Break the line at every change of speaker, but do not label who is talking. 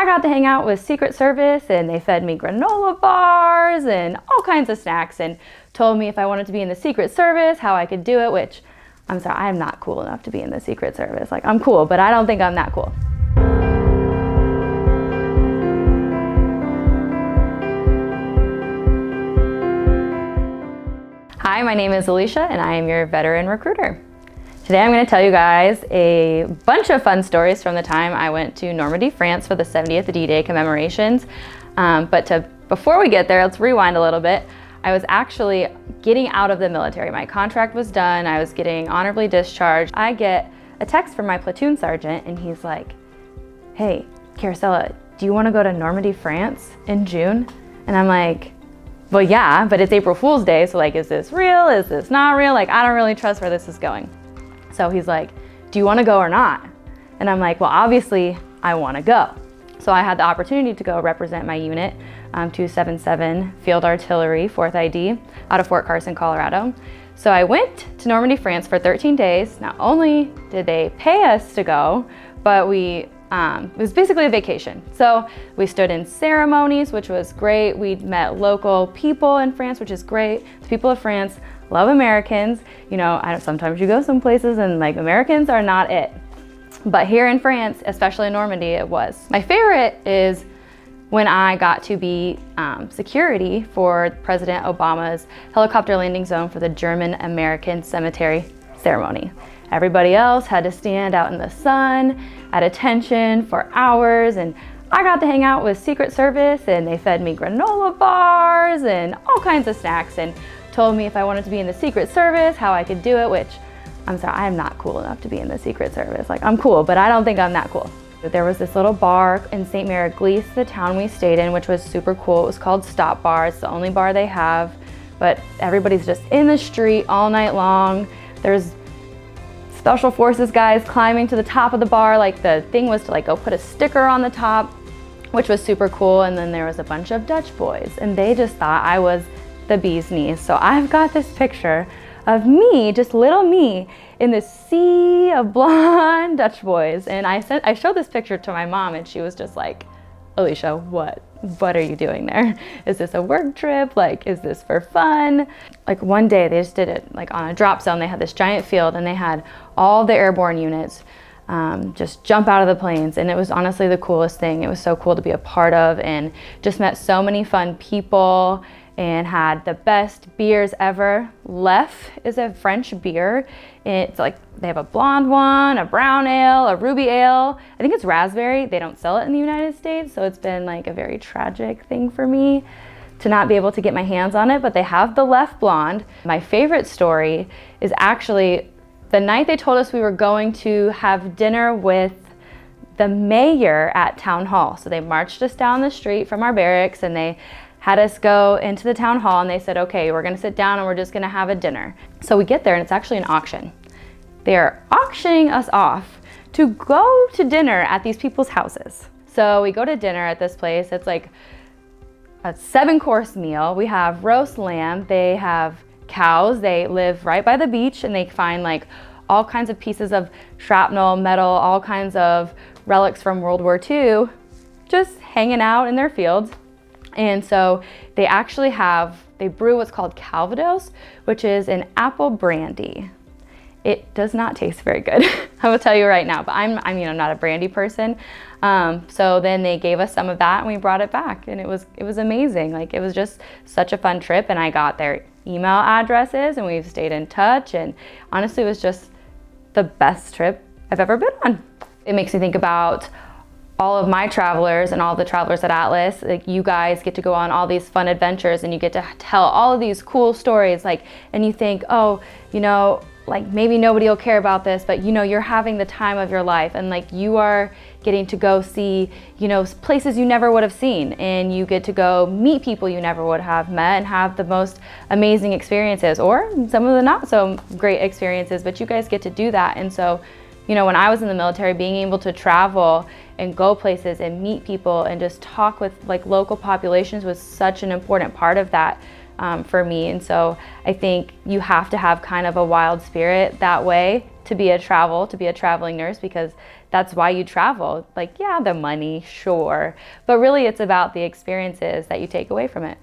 I got to hang out with Secret Service, and they fed me granola bars and all kinds of snacks and told me if I wanted to be in the Secret Service, how I could do it, which I'm sorry, I'm not cool enough to be in the Secret Service. Like, I'm cool, but I don't think I'm that cool. Hi, my name is Alicia, and I am your veteran recruiter. Today I'm going to tell you guys a bunch of fun stories from the time I went to Normandy, France for the 70th D-Day commemorations. Before we get there, let's rewind a little bit. I was actually getting out of the military. My contract was done. I was getting honorably discharged. I get a text from my platoon sergeant, and he's like, "Hey, Carosella, do you want to go to Normandy, France in June?" And I'm like, well, yeah, but it's April Fool's Day, so like, is this real? Is this not real? Like, I don't really trust where this is going. So he's like, do you want to go or not? And I'm like, well, obviously I want to go. So I had the opportunity to go represent my unit, 277 Field Artillery, 4th ID, out of Fort Carson, Colorado. So I went to Normandy, France for 13 days. Not only did they pay us to go, but it was basically a vacation. So we stood in ceremonies, which was great. We met local people in France, which is great. The people of France love Americans. You know, sometimes you go some places and like, Americans are not it. But here in France, especially in Normandy, it was. My favorite is when I got to be security for President Obama's helicopter landing zone for the German-American cemetery ceremony. Everybody else had to stand out in the sun at attention for hours, and I got to hang out with Secret Service, and they fed me granola bars and all kinds of snacks and told me if I wanted to be in the Secret Service, how I could do it, which I'm sorry, I'm not cool enough to be in the Secret Service. Like, I'm cool, but I don't think I'm that cool. There was this little bar in St. Mary Église, the town we stayed in, which was super cool. It was called Stop Bar. It's the only bar they have, but everybody's just in the street all night long. There's Special Forces guys climbing to the top of the bar. Like, the thing was to like go put a sticker on the top, which was super cool. And then there was a bunch of Dutch boys, and they just thought I was the bee's knees. So I've got this picture of me, just little me, in this sea of blonde Dutch boys. And I showed this picture to my mom, and she was just like, Alicia, what are you doing there? Is this a work trip? Like, is this for fun? Like, one day they just did it like on a drop zone. They had this giant field, and they had all the airborne units just jump out of the planes. And it was honestly the coolest thing. It was so cool to be a part of, and just met so many fun people and had the best beers ever. Leffe is a French beer. It's like, they have a blonde one, a brown ale, a ruby ale. I think it's raspberry. They don't sell it in the United States, so it's been like a very tragic thing for me to not be able to get my hands on it, but they have the Leffe blonde. My favorite story is actually the night they told us we were going to have dinner with the mayor at town hall. So they marched us down the street from our barracks, and they had us go into the town hall, and they said, okay, we're gonna sit down and we're just gonna have a dinner. So we get there, and it's actually an auction. They're auctioning us off to go to dinner at these people's houses. So we go to dinner at this place. It's like a 7-course meal. We have roast lamb. They have cows. They live right by the beach, and they find like all kinds of pieces of shrapnel, metal, all kinds of relics from World War II, just hanging out in their fields. And so they actually they brew what's called Calvados, which is an apple brandy. It does not taste very good. I will tell you right now, but I'm not a brandy person. So then they gave us some of that, and we brought it back, and it was amazing. Like, it was just such a fun trip, and I got their email addresses, and we've stayed in touch, and honestly, it was just the best trip I've ever been on. It makes me think about all of my travelers and all the travelers at Atlas. Like, you guys get to go on all these fun adventures, and you get to tell all of these cool stories, like, and you think, oh, you know, like, maybe nobody will care about this, but you know, you're having the time of your life, and like, you are getting to go see, you know, places you never would have seen, and you get to go meet people you never would have met and have the most amazing experiences, or some of the not so great experiences, but you guys get to do that. And so, you know, when I was in the military, being able to travel and go places and meet people and just talk with like local populations was such an important part of that for me. And so I think you have to have kind of a wild spirit that way to be a traveling nurse, because that's why you travel. Like, yeah, the money, sure, but really it's about the experiences that you take away from it.